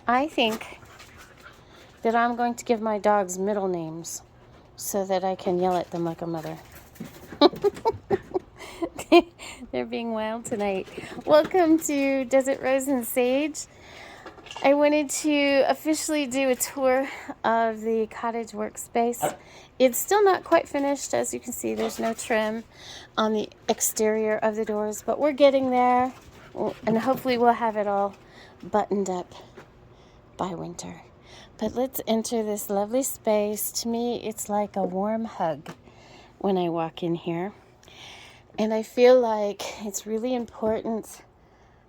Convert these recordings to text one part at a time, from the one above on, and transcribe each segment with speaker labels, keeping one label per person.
Speaker 1: I think that I'm going to give my dogs middle names so that I can yell at them like a mother. They're being wild tonight. Welcome to Desert Rose and Sage. I wanted to officially do a tour of the cottage workspace. It's still not quite finished. As you can see, there's no trim on the exterior of the doors, but we're getting there, and hopefully we'll have it all buttoned up by winter. But let's enter this lovely space. To me, it's like a warm hug when I walk in here. And I feel like it's really important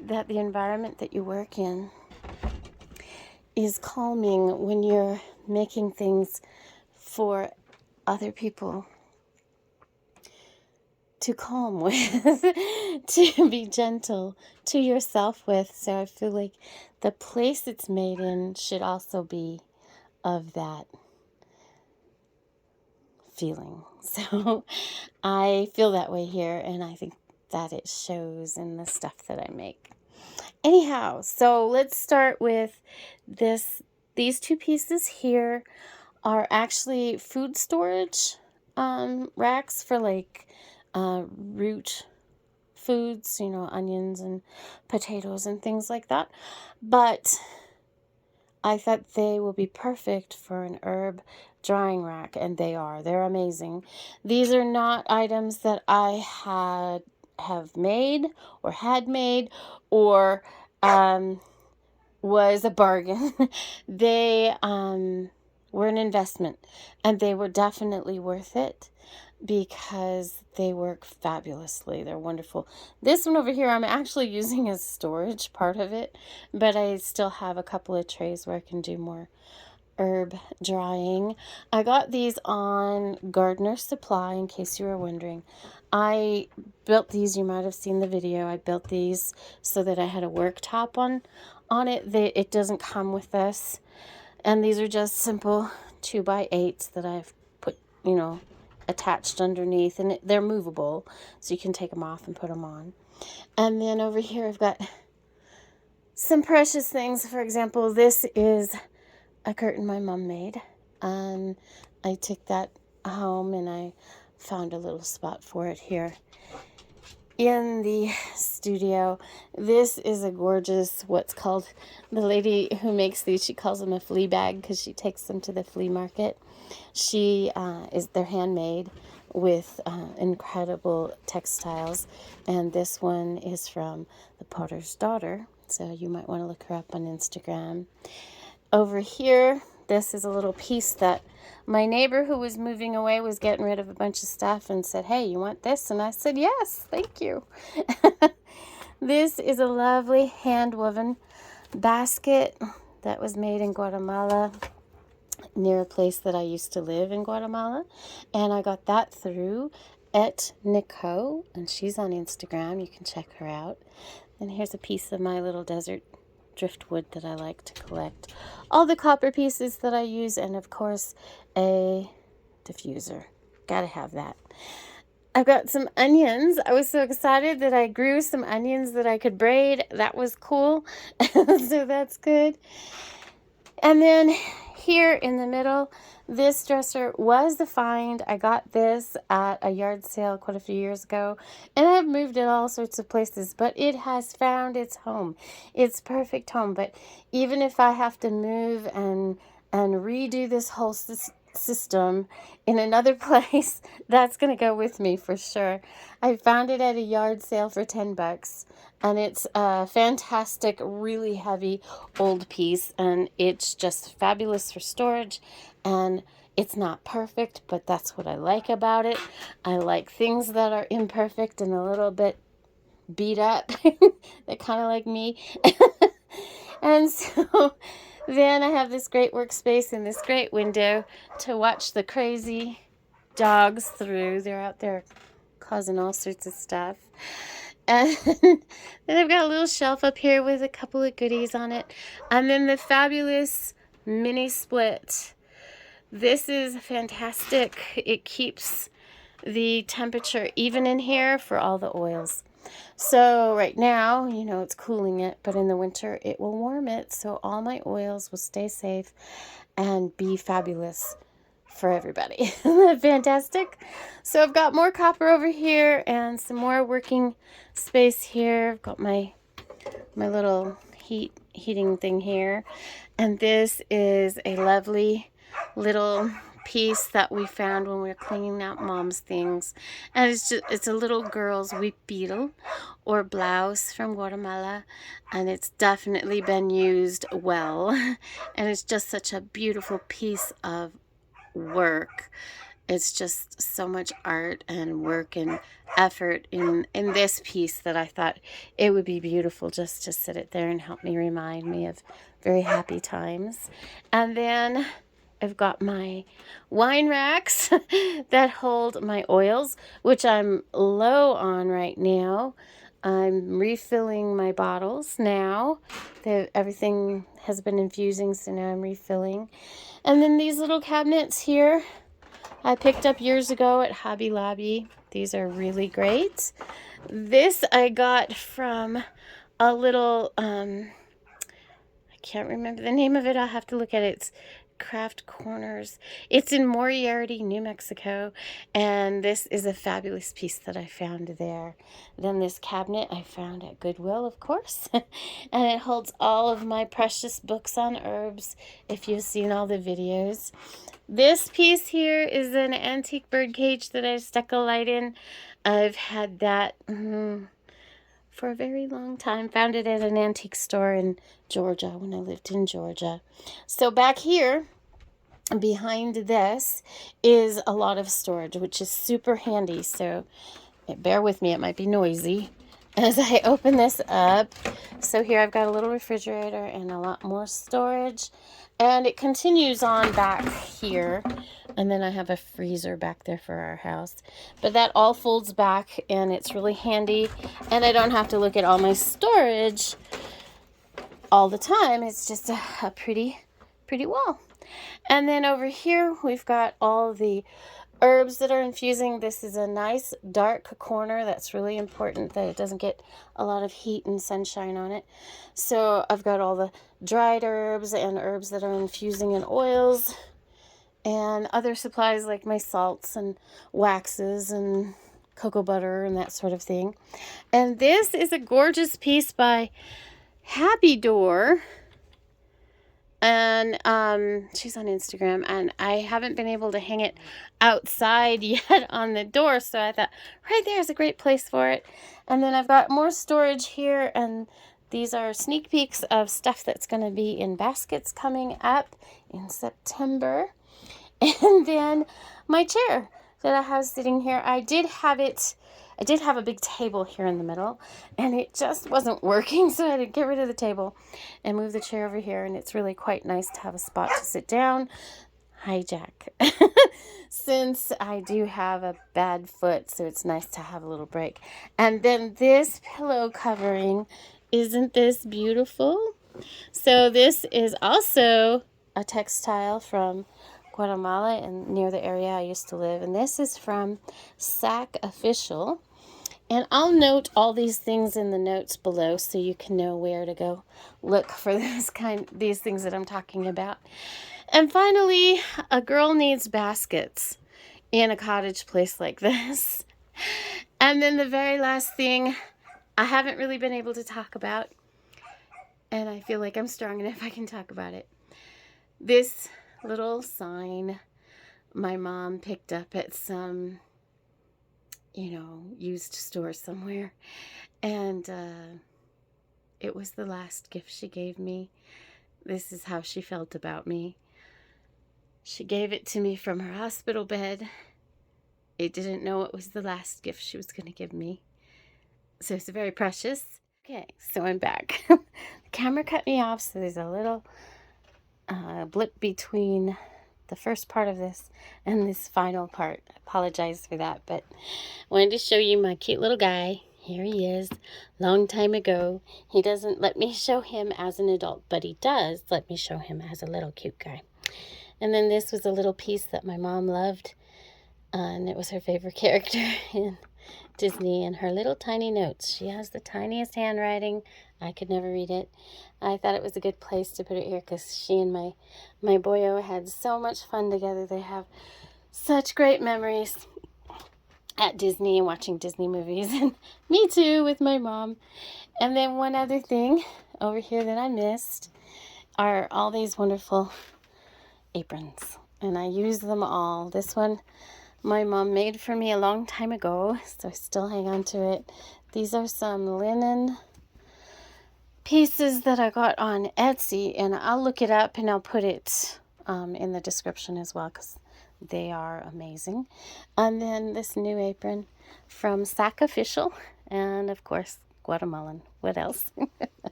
Speaker 1: that the environment that you work in is calming when you're making things for other people to calm with, to be gentle to yourself with. So I feel like the place it's made in should also be of that feeling. So I feel that way here, and I think that it shows in the stuff that I make. Anyhow, so let's start with this. These two pieces here are actually food storage racks for like root foods, you know, onions and potatoes and things like that. But I thought they will be perfect for an herb drying rack, and they are. They're amazing. These are not items that I have made or had made or was a bargain. They were an investment, and they were definitely worth it because they work fabulously. They're wonderful. This one over here I'm actually using as storage, part of it, but I still have a couple of trays where I can do more herb drying. I got these on Gardener Supply, in case you were wondering. I built these. You might have seen the video. I built these so that I had a worktop on it. It doesn't come with this, and these are just simple 2x8s that I've put, you know, attached underneath, and they're movable, so you can take them off and put them on. And then over here I've got some precious things. For example, this is a curtain my mom made. I took that home and I found a little spot for it here in the studio. This is a gorgeous, what's called, the lady who makes these, she calls them a flea bag because she takes them to the flea market. They're handmade with incredible textiles, and this one is from the Potter's Daughter, so you might want to look her up on Instagram. Over here, this is a little piece that my neighbor who was moving away was getting rid of a bunch of stuff and said, "Hey, you want this?" And I said, "Yes, thank you." This is a lovely hand-woven basket that was made in Guatemala, near a place that I used to live in Guatemala. And I got that through @Nico, and she's on Instagram. You can check her out. And here's a piece of my little desert driftwood that I like to collect. All the copper pieces that I use, and of course a diffuser. Gotta have that. I've got some onions. I was so excited that I grew some onions that I could braid. That was cool. So that's good. And then here in the middle, this dresser was the find. I got this at a yard sale quite a few years ago, and I've moved it all sorts of places, but it has found its home. Its perfect home. But even if I have to move and redo this whole system in another place, that's going to go with me for sure. I found it at a yard sale for $10, and it's a fantastic, really heavy old piece, and it's just fabulous for storage. And it's not perfect, but that's what I like about it. I like things that are imperfect and a little bit beat up. They're kind of like me. And so then I have this great workspace and this great window to watch the crazy dogs through. They're out there causing all sorts of stuff. And then I've got a little shelf up here with a couple of goodies on it. And then the fabulous mini split. This is fantastic. It keeps the temperature even in here for all the oils. So right now, you know, it's cooling it, but in the winter it will warm it, so all my oils will stay safe and be fabulous for everybody. Isn't that fantastic? So I've got more copper over here and some more working space here. I've got my little heating thing here. And this is a lovely little piece that we found when we were cleaning out Mom's things. And it's a little girl's weep beetle or blouse from Guatemala. And it's definitely been used well. And it's just such a beautiful piece of work. It's just so much art and work and effort in this piece that I thought it would be beautiful just to sit it there and help me remind me of very happy times. And then I've got my wine racks that hold my oils, which I'm low on right now. I'm refilling my bottles now. Everything has been infusing, so now I'm refilling. And then these little cabinets here I picked up years ago at Hobby Lobby. These are really great. This I got from a little, I can't remember the name of it. I'll have to look at it. It's Craft Corners. It's in Moriarty, New Mexico. And this is a fabulous piece that I found there. Then this cabinet I found at Goodwill, of course. And it holds all of my precious books on herbs, if you've seen all the videos. This piece here is an antique bird cage that I stuck a light in. I've had that for a very long time. Found it at an antique store in Georgia when I lived in Georgia. So back here, behind this, is a lot of storage, which is super handy. So bear with me, it might be noisy as I open this up. So here I've got a little refrigerator and a lot more storage. And it continues on back here. And then I have a freezer back there for our house. But that all folds back and it's really handy. And I don't have to look at all my storage all the time. It's just a pretty wall. And then over here we've got all the herbs that are infusing. This is a nice dark corner. That's really important that it doesn't get a lot of heat and sunshine on it. So I've got all the dried herbs and herbs that are infusing in oils and other supplies like my salts and waxes and cocoa butter and that sort of thing. And this is a gorgeous piece by Happy Door. And she's on Instagram, and I haven't been able to hang it outside yet on the door, so I thought right there is a great place for it. And then I've got more storage here, and these are sneak peeks of stuff that's going to be in baskets coming up in September. And then my chair that I have sitting here, I did have a big table here in the middle, and it just wasn't working, so I had to get rid of the table and move the chair over here, and it's really quite nice to have a spot to sit down. Hi, Jack. Since I do have a bad foot, so it's nice to have a little break. And then this pillow covering, isn't this beautiful? So this is also a textile from Guatemala and near the area I used to live, and this is from Sac Official. And I'll note all these things in the notes below so you can know where to go look for these things that I'm talking about. And finally, a girl needs baskets in a cottage place like this. And then the very last thing I haven't really been able to talk about, and I feel like I'm strong enough I can talk about it. This little sign my mom picked up at some used store somewhere, and it was the last gift she gave me. This is how she felt about me. She gave it to me from her hospital bed. It didn't know it was the last gift she was going to give me, so it's very precious. Okay, so I'm back. The camera cut me off, so there's a little blip between the first part of this and this final part. I apologize for that, but I wanted to show you my cute little guy. Here he is. Long time ago. He doesn't let me show him as an adult, but he does let me show him as a little cute guy. And then this was a little piece that my mom loved, and it was her favorite character in Disney and her little tiny notes. She has the tiniest handwriting. I could never read it. I thought it was a good place to put it here because she and my boyo had so much fun together. They have such great memories at Disney and watching Disney movies, and me too with my mom. And then one other thing over here that I missed are all these wonderful aprons, and I use them all. This one my mom made for me a long time ago, so I still hang on to it. These are some linen pieces that I got on Etsy, and I'll look it up and I'll put it in the description as well because they are amazing. And then this new apron from Sacrificial, and of course Guatemalan. What else?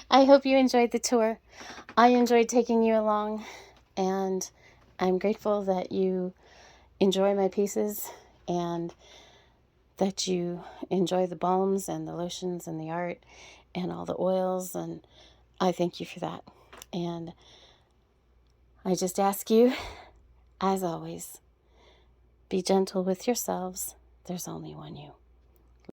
Speaker 1: I hope you enjoyed the tour. I enjoyed taking you along, and I'm grateful that you enjoy my pieces and that you enjoy the balms and the lotions and the art and all the oils, and I thank you for that. And I just ask you, as always, be gentle with yourselves. There's only one you.